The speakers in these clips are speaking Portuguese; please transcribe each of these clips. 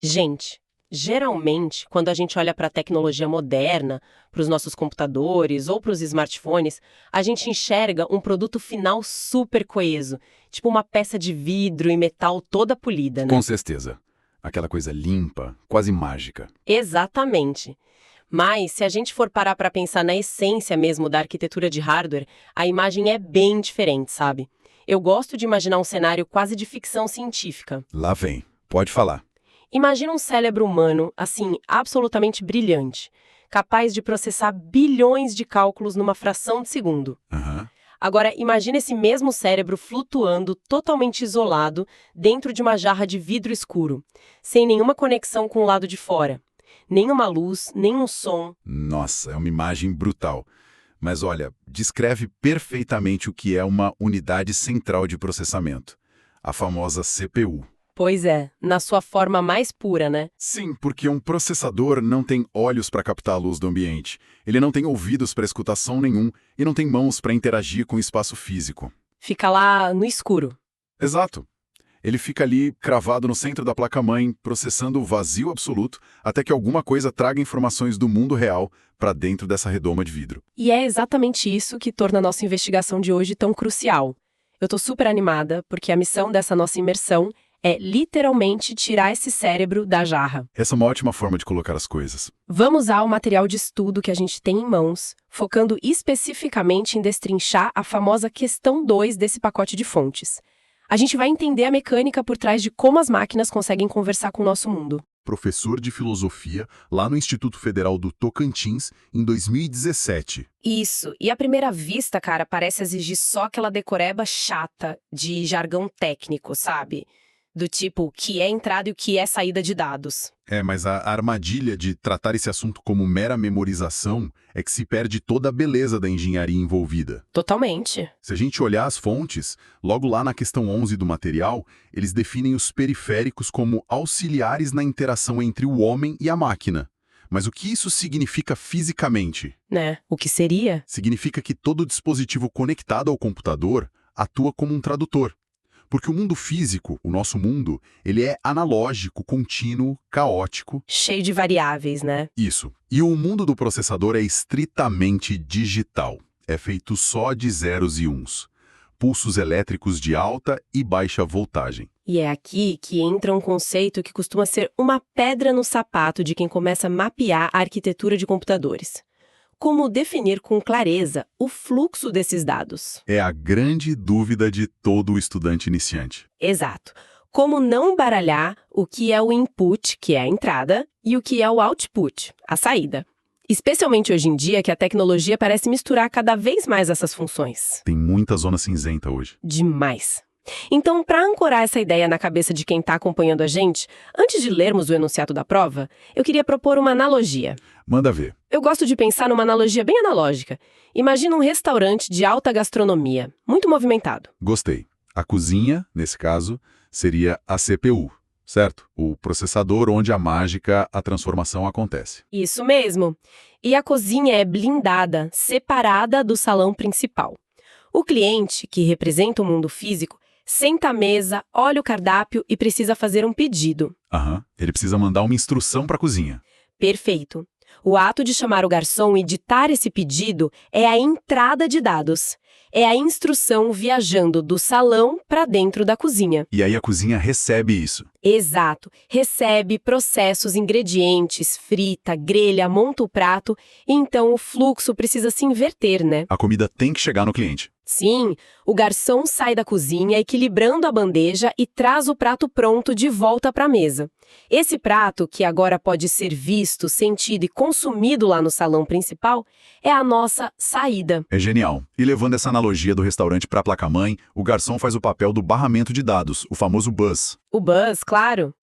Gente, geralmente, quando a gente olha para a tecnologia moderna, para os nossos computadores ou para os smartphones, a gente enxerga um produto final super coeso, tipo uma peça de vidro e metal toda polida, né? Com certeza. Aquela coisa limpa, quase mágica. Exatamente. Mas, se a gente for parar para pensar na essência mesmo da arquitetura de hardware, a imagem é bem diferente, sabe? Eu gosto de imaginar um cenário quase de ficção científica. Lá vem. Pode falar. Imagina um cérebro humano, assim, absolutamente brilhante, capaz de processar bilhões de cálculos numa fração de segundo. Aham. Agora, imagina esse mesmo cérebro flutuando, totalmente isolado, dentro de uma jarra de vidro escuro, sem nenhuma conexão com o lado de fora. Nenhuma luz, nenhum som. Nossa, é uma imagem brutal. Mas olha, descreve perfeitamente o que é uma unidade central de processamento. A famosa CPU. Pois é, na sua forma mais pura, né? Sim, porque um processador não tem olhos para captar a luz do ambiente, ele não tem ouvidos para escutar som nenhum e não tem mãos para interagir com o espaço físico. Fica lá no escuro. Exato. Ele fica ali, cravado no centro da placa-mãe, processando o vazio absoluto, até que alguma coisa traga informações do mundo real para dentro dessa redoma de vidro. E é exatamente isso que torna a nossa investigação de hoje tão crucial. Eu tô super animada, porque a missão dessa nossa imersão é literalmente tirar esse cérebro da jarra. Essa é uma ótima forma de colocar as coisas. Vamos usar o material de estudo que a gente tem em mãos, focando especificamente em destrinchar a famosa questão 2 desse pacote de fontes. A gente vai entender a mecânica por trás de como as máquinas conseguem conversar com o nosso mundo. Professor de filosofia lá no Instituto Federal do Tocantins, em 2017. Isso, e à primeira vista, cara, parece exigir só aquela decoreba chata de jargão técnico, sabe? Do tipo, o que é entrada e o que é saída de dados. Mas a armadilha de tratar esse assunto como mera memorização é que se perde toda a beleza da engenharia envolvida. Totalmente. Se a gente olhar as fontes, logo lá na questão 11 do material, eles definem os periféricos como auxiliares na interação entre o homem e a máquina. Mas o que isso significa fisicamente? Né? O que seria? Significa que todo dispositivo conectado ao computador atua como um tradutor. Porque o mundo físico, o nosso mundo, ele é analógico, contínuo, caótico. Cheio de variáveis, né? Isso. E o mundo do processador é estritamente digital. É feito só de zeros e uns. Pulsos elétricos de alta e baixa voltagem. E é aqui que entra um conceito que costuma ser uma pedra no sapato de quem começa a mapear a arquitetura de computadores. Como definir com clareza o fluxo desses dados? É a grande dúvida de todo estudante iniciante. Exato. Como não baralhar o que é o input, que é a entrada, e o que é o output, a saída. Especialmente hoje em dia que a tecnologia parece misturar cada vez mais essas funções. Tem muita zona cinzenta hoje. Demais. Então, para ancorar essa ideia na cabeça de quem está acompanhando a gente, antes de lermos o enunciado da prova, eu queria propor uma analogia. Manda ver. Eu gosto de pensar numa analogia bem analógica. Imagina um restaurante de alta gastronomia, muito movimentado. Gostei. A cozinha, nesse caso, seria a CPU, certo? O processador onde a mágica, a transformação acontece. Isso mesmo. E a cozinha é blindada, separada do salão principal. O cliente, que representa o mundo físico, senta à mesa, olha o cardápio e precisa fazer um pedido. Ele precisa mandar uma instrução para a cozinha. Perfeito. O ato de chamar o garçom e ditar esse pedido é a entrada de dados. É a instrução viajando do salão para dentro da cozinha. E aí a cozinha recebe isso. Exato. Recebe, processa os ingredientes, frita, grelha, monta o prato, e então o fluxo precisa se inverter, né? A comida tem que chegar no cliente. Sim, o garçom sai da cozinha equilibrando a bandeja e traz o prato pronto de volta para a mesa. Esse prato, que agora pode ser visto, sentido e consumido lá no salão principal, é a nossa saída. É genial. E levando essa analogia do restaurante para a placa-mãe, o garçom faz o papel do barramento de dados, o famoso bus. O bus, claro.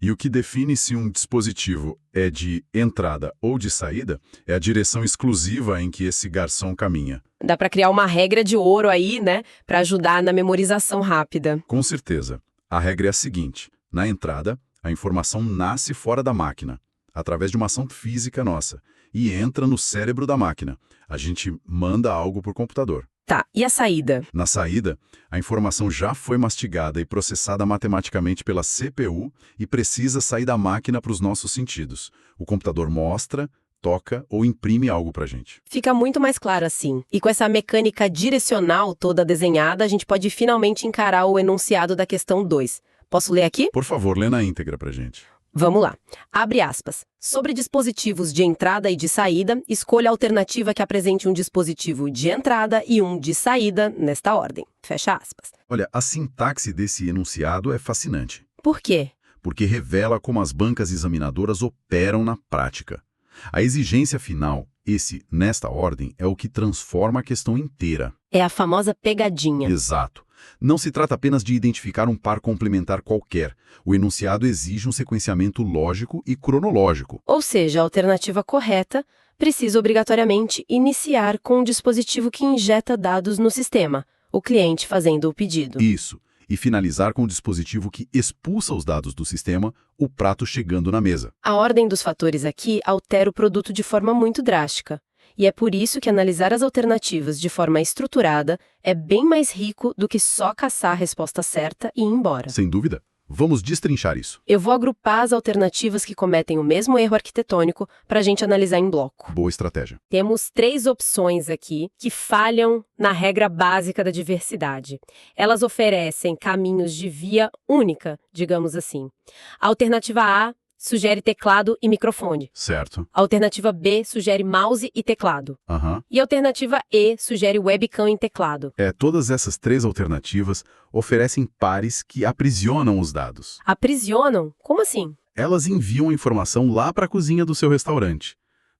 E o que define se um dispositivo é de entrada ou de saída é a direção exclusiva em que esse garçom caminha. Dá para criar uma regra de ouro aí, né, para ajudar na memorização rápida. Com certeza. A regra é a seguinte: na entrada, a informação nasce fora da máquina, através de uma ação física nossa, e entra no cérebro da máquina. A gente manda algo para o computador. Tá, e a saída? Na saída, a informação já foi mastigada e processada matematicamente pela CPU e precisa sair da máquina para os nossos sentidos. O computador mostra, toca ou imprime algo para a gente. Fica muito mais claro assim. E com essa mecânica direcional toda desenhada, a gente pode finalmente encarar o enunciado da questão 2. Posso ler aqui? Por favor, lê na íntegra para a gente. Vamos lá. Abre aspas. Sobre dispositivos de entrada e de saída, escolha a alternativa que apresente um dispositivo de entrada e um de saída nesta ordem. Fecha aspas. Olha, a sintaxe desse enunciado é fascinante, Por quê? porque revela como as bancas examinadoras operam na prática. A exigência final, nesta ordem, é o que transforma a questão inteira. É a famosa pegadinha. Exato. Não se trata apenas de identificar um par complementar qualquer. O enunciado exige um sequenciamento lógico e cronológico. Ou seja, a alternativa correta precisa obrigatoriamente iniciar com um dispositivo que injeta dados no sistema, o cliente fazendo o pedido. Isso. E finalizar com o dispositivo que expulsa os dados do sistema, o prato chegando na mesa. A ordem dos fatores aqui altera o produto de forma muito drástica. E é por isso que analisar as alternativas de forma estruturada é bem mais rico do que só caçar a resposta certa e ir embora. Sem dúvida. Vamos destrinchar isso. Eu vou agrupar as alternativas que cometem o mesmo erro arquitetônico para a gente analisar em bloco. Boa estratégia. Temos 3 opções aqui que falham na regra básica da diversidade. Elas oferecem caminhos de via única, digamos assim. A alternativa A sugere teclado e microfone. Certo. A alternativa B sugere mouse e teclado. E a alternativa E sugere webcam e teclado. Todas essas 3 alternativas oferecem pares que aprisionam os dados. Aprisionam? Como assim? Elas enviam a informação lá para a cozinha do seu restaurante,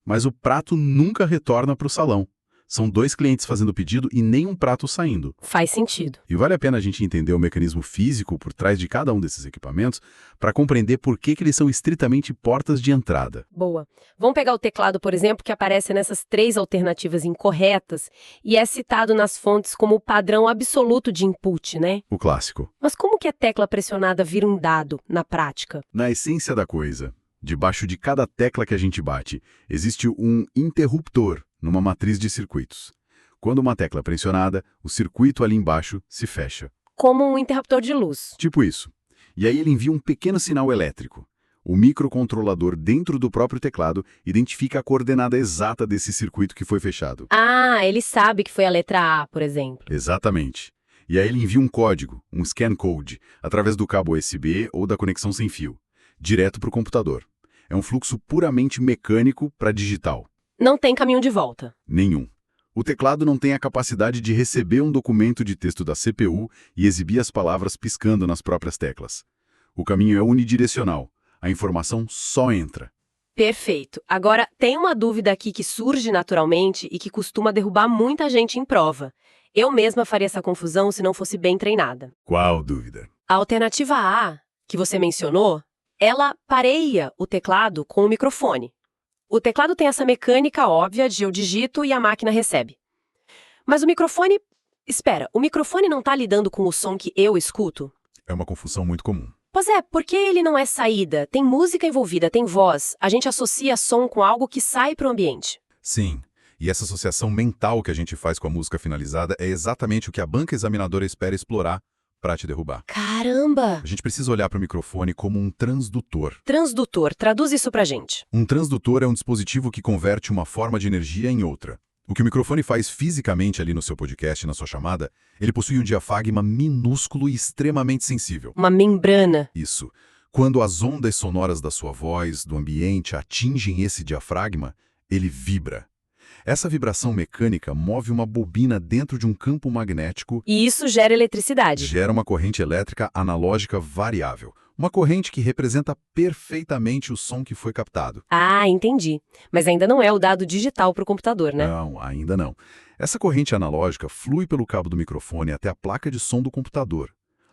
mas o prato nunca retorna para o salão. São 2 clientes fazendo o pedido e nenhum prato saindo. Faz sentido. E vale a pena a gente entender o mecanismo físico por trás de cada um desses equipamentos para compreender por que eles são estritamente portas de entrada. Boa. Vamos pegar o teclado, por exemplo, que aparece nessas 3 alternativas incorretas e é citado nas fontes como o padrão absoluto de input, né? O clássico. Mas como que a tecla pressionada vira um dado na prática? Na essência da coisa, debaixo de cada tecla que a gente bate, existe um interruptor numa matriz de circuitos. Quando uma tecla é pressionada, o circuito ali embaixo se fecha. Como um interruptor de luz. Tipo isso. E aí ele envia um pequeno sinal elétrico. O microcontrolador dentro do próprio teclado identifica a coordenada exata desse circuito que foi fechado. Ah, ele sabe que foi a letra A, por exemplo. Exatamente. E aí ele envia um código, um scan code, através do cabo USB ou da conexão sem fio, direto para o computador. É um fluxo puramente mecânico para digital. Não tem caminho de volta. Nenhum. O teclado não tem a capacidade de receber um documento de texto da CPU e exibir as palavras piscando nas próprias teclas. O caminho é unidirecional. A informação só entra. Perfeito. Agora, tem uma dúvida aqui que surge naturalmente e que costuma derrubar muita gente em prova. Eu mesma faria essa confusão se não fosse bem treinada. Qual dúvida? A alternativa A, que você mencionou, ela pareia o teclado com o microfone. O teclado tem essa mecânica óbvia de eu digito e a máquina recebe. Mas o microfone... Espera, o microfone não está lidando com o som que eu escuto? É uma confusão muito comum. Pois é, porque ele não é saída? Tem música envolvida, tem voz. A gente associa som com algo que sai para o ambiente. Sim. E essa associação mental que a gente faz com a música finalizada é exatamente o que a banca examinadora espera explorar para te derrubar. Caramba! A gente precisa olhar para o microfone como um transdutor. Transdutor, traduz isso pra gente. Um transdutor é um dispositivo que converte uma forma de energia em outra. O que o microfone faz fisicamente ali no seu podcast, na sua chamada, ele possui um diafragma minúsculo e extremamente sensível. Uma membrana. Isso. Quando as ondas sonoras da sua voz, do ambiente, atingem esse diafragma, ele vibra. Essa vibração mecânica move uma bobina dentro de um campo magnético E isso gera eletricidade. gera uma corrente elétrica analógica variável. Uma corrente que representa perfeitamente o som que foi captado. Ah, entendi. Mas ainda não é o dado digital para o computador, né? Não, ainda não. Essa corrente analógica flui pelo cabo do microfone até a placa de som do computador.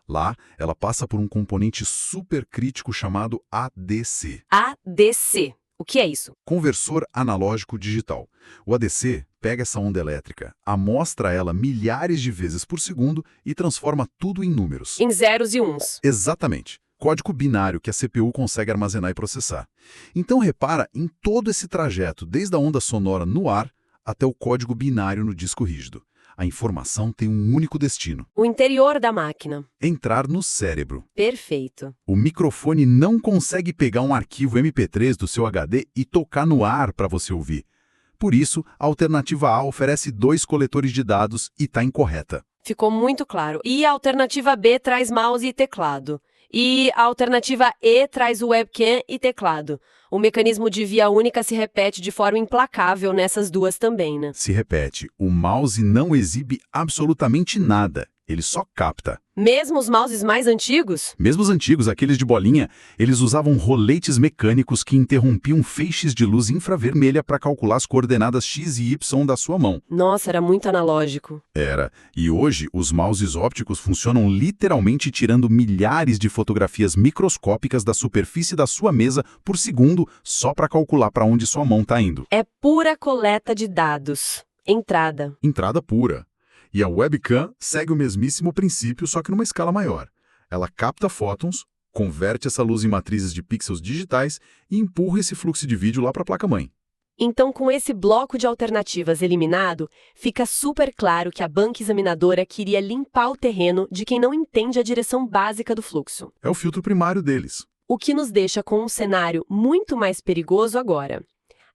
Lá, ela passa por um componente supercrítico chamado ADC. ADC. O que é isso? Conversor analógico digital. O ADC pega essa onda elétrica, amostra ela milhares de vezes por segundo e transforma tudo em números. Em zeros e uns. Exatamente. Código binário que a CPU consegue armazenar e processar. Então repara em todo esse trajeto, desde a onda sonora no ar até o código binário no disco rígido. A informação tem um único destino: O interior da máquina. entrar no cérebro. Perfeito. O microfone não consegue pegar um arquivo MP3 do seu HD e tocar no ar para você ouvir. Por isso, a alternativa A oferece 2 coletores de dados e está incorreta. Ficou muito claro. E a alternativa B traz mouse e teclado. E a alternativa E traz webcam e teclado. O mecanismo de via única se repete de forma implacável nessas duas também, né? Se repete, o mouse não exibe absolutamente nada, ele só capta. Mesmo os mouses mais antigos? Mesmo os antigos, aqueles de bolinha, eles usavam roletes mecânicos que interrompiam feixes de luz infravermelha para calcular as coordenadas X e Y da sua mão. Nossa, era muito analógico. Era. E hoje, os mouses ópticos funcionam literalmente tirando milhares de fotografias microscópicas da superfície da sua mesa por segundo só para calcular para onde sua mão está indo. É pura coleta de dados. Entrada. Entrada pura. E a webcam segue o mesmíssimo princípio, só que numa escala maior. Ela capta fótons, converte essa luz em matrizes de pixels digitais e empurra esse fluxo de vídeo lá para a placa-mãe. Então, com esse bloco de alternativas eliminado, fica super claro que a banca examinadora queria limpar o terreno de quem não entende a direção básica do fluxo. É o filtro primário deles. O que nos deixa com um cenário muito mais perigoso agora.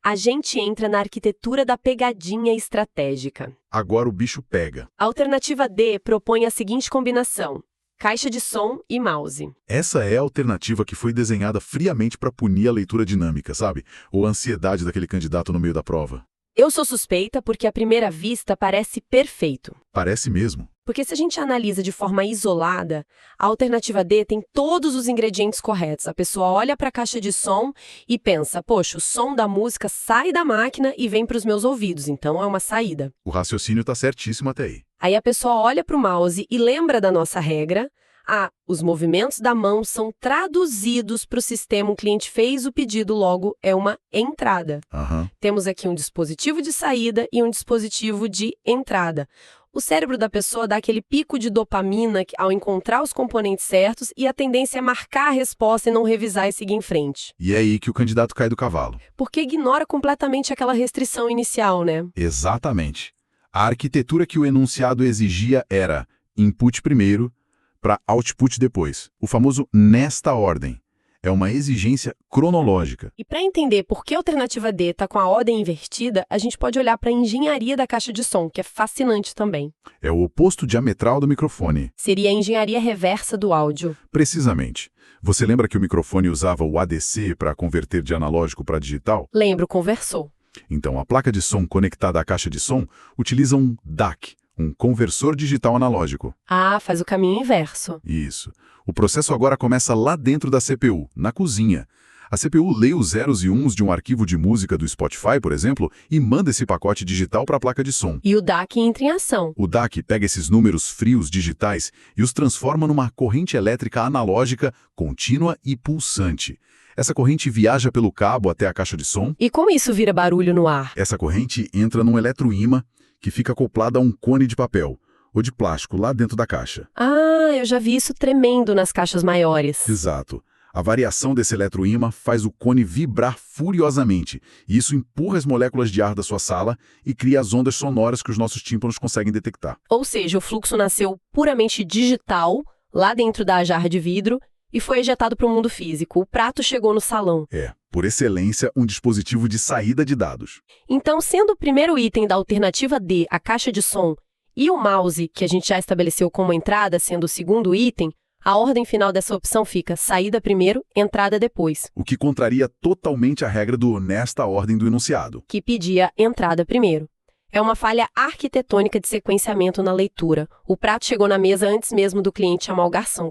A gente entra na arquitetura da pegadinha estratégica. Agora o bicho pega. A alternativa D propõe a seguinte combinação: caixa de som e mouse. Essa é a alternativa que foi desenhada friamente para punir a leitura dinâmica, sabe? Ou a ansiedade daquele candidato no meio da prova. Eu sou suspeita porque à primeira vista parece perfeito. Parece mesmo. Porque se a gente analisa de forma isolada, a alternativa D tem todos os ingredientes corretos. A pessoa olha para a caixa de som e pensa, poxa, o som da música sai da máquina e vem para os meus ouvidos, então é uma saída. O raciocínio está certíssimo até aí. Aí a pessoa olha para o mouse e lembra da nossa regra. Os movimentos da mão são traduzidos para o sistema, o cliente fez o pedido, logo é uma entrada. Temos aqui um dispositivo de saída e um dispositivo de entrada. O cérebro da pessoa dá aquele pico de dopamina ao encontrar os componentes certos e a tendência é marcar a resposta e não revisar e seguir em frente. E é aí que o candidato cai do cavalo. Porque ignora completamente aquela restrição inicial, né? Exatamente. A arquitetura que o enunciado exigia era input primeiro, para output depois. O famoso nesta ordem. É uma exigência cronológica. E para entender por que a alternativa D está com a ordem invertida, a gente pode olhar para a engenharia da caixa de som, que é fascinante também. É o oposto diametral do microfone. Seria a engenharia reversa do áudio. Precisamente. Você lembra que o microfone usava o ADC para converter de analógico para digital? Lembro, conversou. Então, a placa de som conectada à caixa de som utiliza um DAC, um conversor digital analógico. Faz o caminho inverso. Isso. O processo agora começa lá dentro da CPU, na cozinha. A CPU lê os zeros e uns de um arquivo de música do Spotify, por exemplo, e manda esse pacote digital para a placa de som. E o DAC entra em ação. O DAC pega esses números frios digitais e os transforma numa corrente elétrica analógica, contínua e pulsante. Essa corrente viaja pelo cabo até a caixa de som. E como isso vira barulho no ar? Essa corrente entra num eletroímã que fica acoplado a um cone de papel ou de plástico lá dentro da caixa. Eu já vi isso tremendo nas caixas maiores. Exato. A variação desse eletroímã faz o cone vibrar furiosamente, e isso empurra as moléculas de ar da sua sala e cria as ondas sonoras que os nossos tímpanos conseguem detectar. Ou seja, o fluxo nasceu puramente digital, lá dentro da jarra de vidro, e foi ejetado para o mundo físico. O prato chegou no salão. Por excelência, um dispositivo de saída de dados. Então, sendo o primeiro item da alternativa D a caixa de som e o mouse, que a gente já estabeleceu como entrada, sendo o segundo item, a ordem final dessa opção fica saída primeiro, entrada depois. O que contraria totalmente a regra do nesta ordem do enunciado, que pedia entrada primeiro. É uma falha arquitetônica de sequenciamento na leitura. O prato chegou na mesa antes mesmo do cliente chamar o garçom.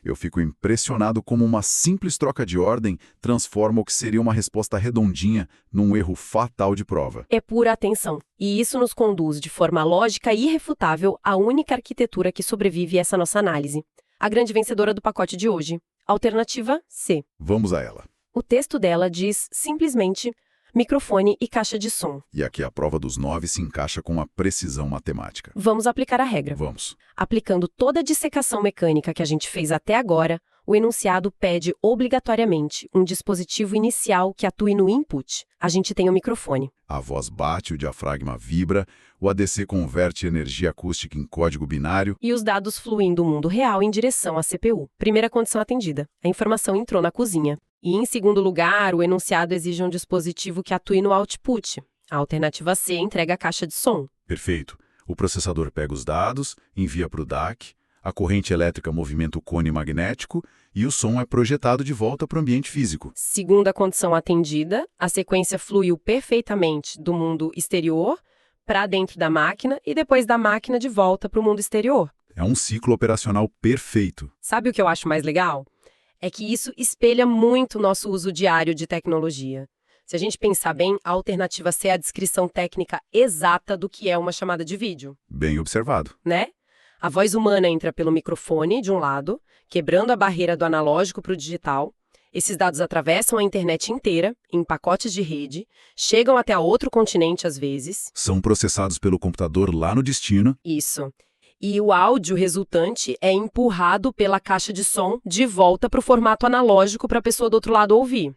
Eu fico impressionado como uma simples troca de ordem transforma o que seria uma resposta redondinha num erro fatal de prova. É pura atenção. E isso nos conduz de forma lógica e irrefutável à única arquitetura que sobrevive a essa nossa análise. A grande vencedora do pacote de hoje. Alternativa C. Vamos a ela. O texto dela diz simplesmente microfone e caixa de som. E aqui a prova dos 9 se encaixa com uma precisão matemática. Vamos aplicar a regra. Vamos. Aplicando toda a dissecação mecânica que a gente fez até agora, o enunciado pede obrigatoriamente um dispositivo inicial que atue no input. A gente tem o microfone. A voz bate, o diafragma vibra, o ADC converte energia acústica em código binário. E os dados fluem do mundo real em direção à CPU. Primeira condição atendida. A informação entrou na cozinha. E, em segundo lugar, o enunciado exige um dispositivo que atue no output. A alternativa C entrega a caixa de som. Perfeito. O processador pega os dados, envia para o DAC, a corrente elétrica movimenta o cone magnético e o som é projetado de volta para o ambiente físico. Segunda condição atendida, a sequência fluiu perfeitamente do mundo exterior para dentro da máquina e depois da máquina de volta para o mundo exterior. É um ciclo operacional perfeito. Sabe o que eu acho mais legal? É que isso espelha muito o nosso uso diário de tecnologia. Se a gente pensar bem, a alternativa C é a descrição técnica exata do que é uma chamada de vídeo. Bem observado. Né? A voz humana entra pelo microfone, de um lado, quebrando a barreira do analógico para o digital. Esses dados atravessam a internet inteira, em pacotes de rede, chegam até outro continente às vezes. São processados pelo computador lá no destino. Isso. E o áudio resultante é empurrado pela caixa de som de volta para o formato analógico para a pessoa do outro lado ouvir.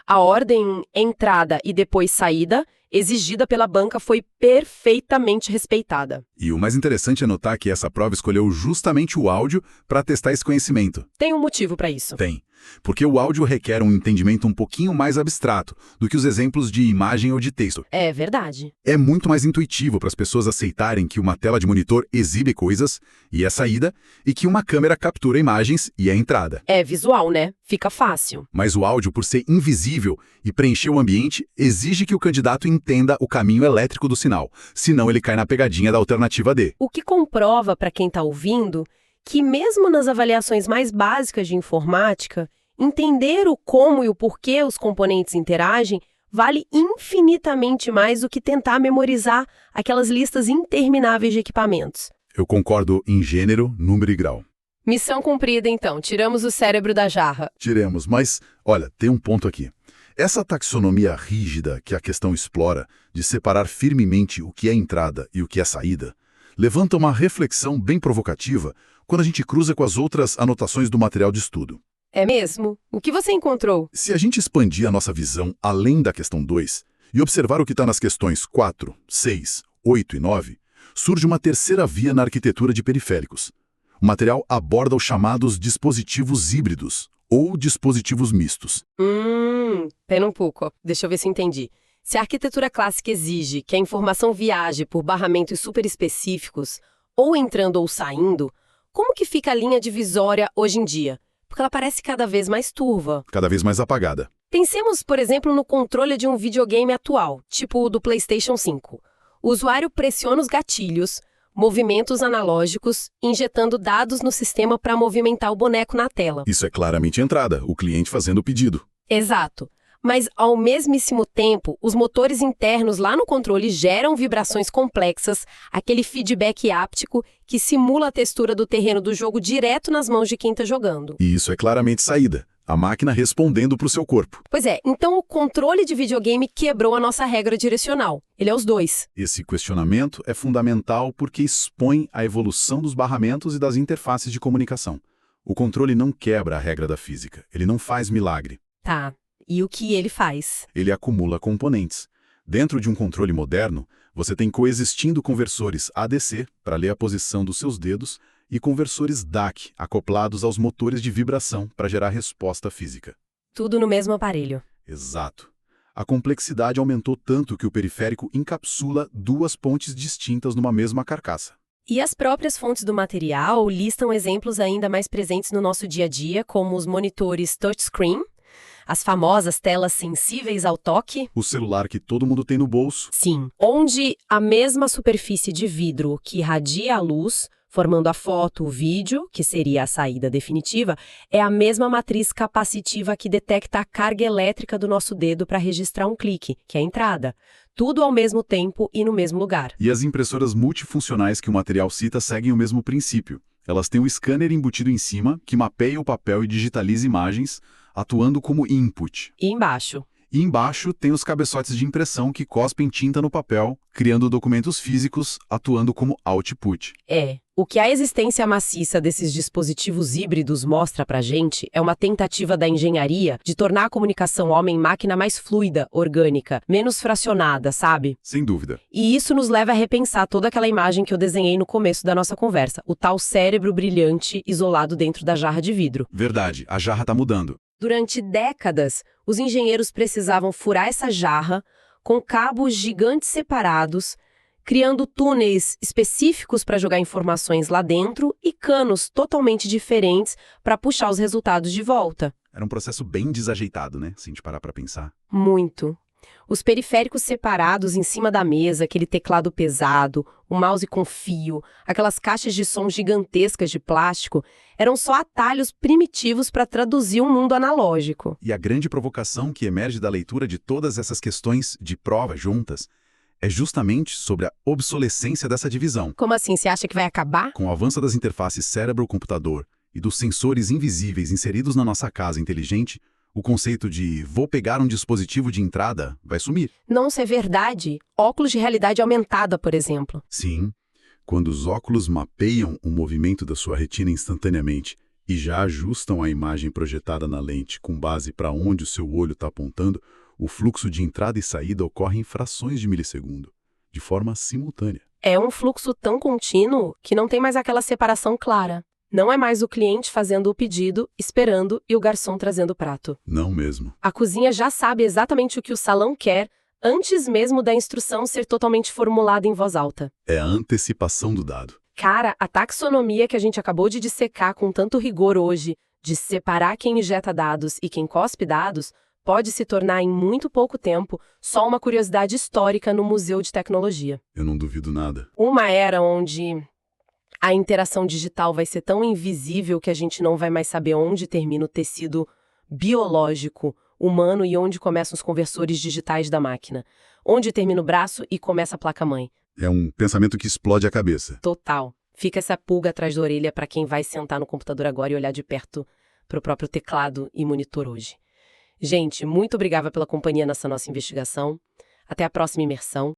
A ordem entrada e depois saída, exigida pela banca, foi perfeitamente respeitada. E o mais interessante é notar que essa prova escolheu justamente o áudio para testar esse conhecimento. Tem um motivo para isso. Tem. Porque o áudio requer um entendimento um pouquinho mais abstrato do que os exemplos de imagem ou de texto. É verdade. É muito mais intuitivo para as pessoas aceitarem que uma tela de monitor exibe coisas e é saída, e que uma câmera captura imagens e é entrada. É visual, né? Fica fácil. Mas o áudio, por ser invisível e preencher o ambiente, exige que o candidato entenda o caminho elétrico do sinal, senão ele cai na pegadinha da alternativa D. O que comprova para quem está ouvindo que mesmo nas avaliações mais básicas de informática, entender o como e o porquê os componentes interagem vale infinitamente mais do que tentar memorizar aquelas listas intermináveis de equipamentos. Eu concordo em gênero, número e grau. Missão cumprida, então. Tiramos o cérebro da jarra. Tiremos, mas, olha, tem um ponto aqui. Essa taxonomia rígida que a questão explora, de separar firmemente o que é entrada e o que é saída, levanta uma reflexão bem provocativa quando a gente cruza com as outras anotações do material de estudo. É mesmo? O que você encontrou? Se a gente expandir a nossa visão além da questão 2 e observar o que está nas questões 4, 6, 8 e 9, surge uma terceira via na arquitetura de periféricos. O material aborda os chamados dispositivos híbridos ou dispositivos mistos. Pera um pouco, deixa eu ver se entendi. Se a arquitetura clássica exige que a informação viaje por barramentos superespecíficos, ou entrando ou saindo, como que fica a linha divisória hoje em dia? Porque ela parece cada vez mais turva. Cada vez mais apagada. Pensemos, por exemplo, no controle de um videogame atual, tipo o do PlayStation 5. O usuário pressiona os gatilhos, movimentos analógicos, injetando dados no sistema para movimentar o boneco na tela. Isso é claramente entrada, o cliente fazendo o pedido. Exato. Mas, ao mesmíssimo tempo, os motores internos lá no controle geram vibrações complexas, aquele feedback áptico que simula a textura do terreno do jogo direto nas mãos de quem está jogando. E isso é claramente saída, a máquina respondendo para o seu corpo. Pois é, então o controle de videogame quebrou a nossa regra direcional. Ele é os dois. Esse questionamento é fundamental porque expõe a evolução dos barramentos e das interfaces de comunicação. O controle não quebra a regra da física, ele não faz milagre. Tá. E o que ele faz? Ele acumula componentes. Dentro de um controle moderno, você tem coexistindo conversores ADC, para ler a posição dos seus dedos, e conversores DAC, acoplados aos motores de vibração, para gerar resposta física. Tudo no mesmo aparelho. Exato. A complexidade aumentou tanto que o periférico encapsula duas pontes distintas numa mesma carcaça. E as próprias fontes do material listam exemplos ainda mais presentes no nosso dia a dia, como os monitores touchscreen, as famosas telas sensíveis ao toque. O celular que todo mundo tem no bolso. Sim, onde a mesma superfície de vidro que irradia a luz, formando a foto, o vídeo, que seria a saída definitiva, é a mesma matriz capacitiva que detecta a carga elétrica do nosso dedo para registrar um clique, que é a entrada. Tudo ao mesmo tempo e no mesmo lugar. E as impressoras multifuncionais que o material cita seguem o mesmo princípio. Elas têm um scanner embutido em cima, que mapeia o papel e digitaliza imagens, atuando como input. E embaixo? E embaixo tem os cabeçotes de impressão que cospem tinta no papel, criando documentos físicos, atuando como output. O que a existência maciça desses dispositivos híbridos mostra pra gente é uma tentativa da engenharia de tornar a comunicação homem-máquina mais fluida, orgânica, menos fracionada, sabe? Sem dúvida. E isso nos leva a repensar toda aquela imagem que eu desenhei no começo da nossa conversa, o tal cérebro brilhante isolado dentro da jarra de vidro. Verdade, a jarra está mudando. Durante décadas, os engenheiros precisavam furar essa jarra com cabos gigantes separados, criando túneis específicos para jogar informações lá dentro e canos totalmente diferentes para puxar os resultados de volta. Era um processo bem desajeitado, né? Se a gente parar para pensar. Muito. Os periféricos separados em cima da mesa, aquele teclado pesado, o mouse com fio, aquelas caixas de som gigantescas de plástico, eram só atalhos primitivos para traduzir um mundo analógico. E a grande provocação que emerge da leitura de todas essas questões de prova juntas é justamente sobre a obsolescência dessa divisão. Como assim? Você acha que vai acabar? Com o avanço das interfaces cérebro-computador e dos sensores invisíveis inseridos na nossa casa inteligente, o conceito de vou pegar um dispositivo de entrada vai sumir. Não, isso é verdade. Óculos de realidade aumentada, por exemplo. Sim, quando os óculos mapeiam o movimento da sua retina instantaneamente e já ajustam a imagem projetada na lente com base para onde o seu olho está apontando, o fluxo de entrada e saída ocorre em frações de milissegundo, de forma simultânea. É um fluxo tão contínuo que não tem mais aquela separação clara. Não é mais o cliente fazendo o pedido, esperando e o garçom trazendo o prato. Não mesmo. A cozinha já sabe exatamente o que o salão quer antes mesmo da instrução ser totalmente formulada em voz alta. É a antecipação do dado. Cara, a taxonomia que a gente acabou de dissecar com tanto rigor hoje, de separar quem injeta dados e quem cospe dados, pode se tornar em muito pouco tempo só uma curiosidade histórica no Museu de Tecnologia. Eu não duvido nada. Uma era onde a interação digital vai ser tão invisível que a gente não vai mais saber onde termina o tecido biológico, humano e onde começam os conversores digitais da máquina. Onde termina o braço e começa a placa-mãe. É um pensamento que explode a cabeça. Total. Fica essa pulga atrás da orelha para quem vai sentar no computador agora e olhar de perto para o próprio teclado e monitor hoje. Gente, muito obrigada pela companhia nessa nossa investigação. Até a próxima imersão.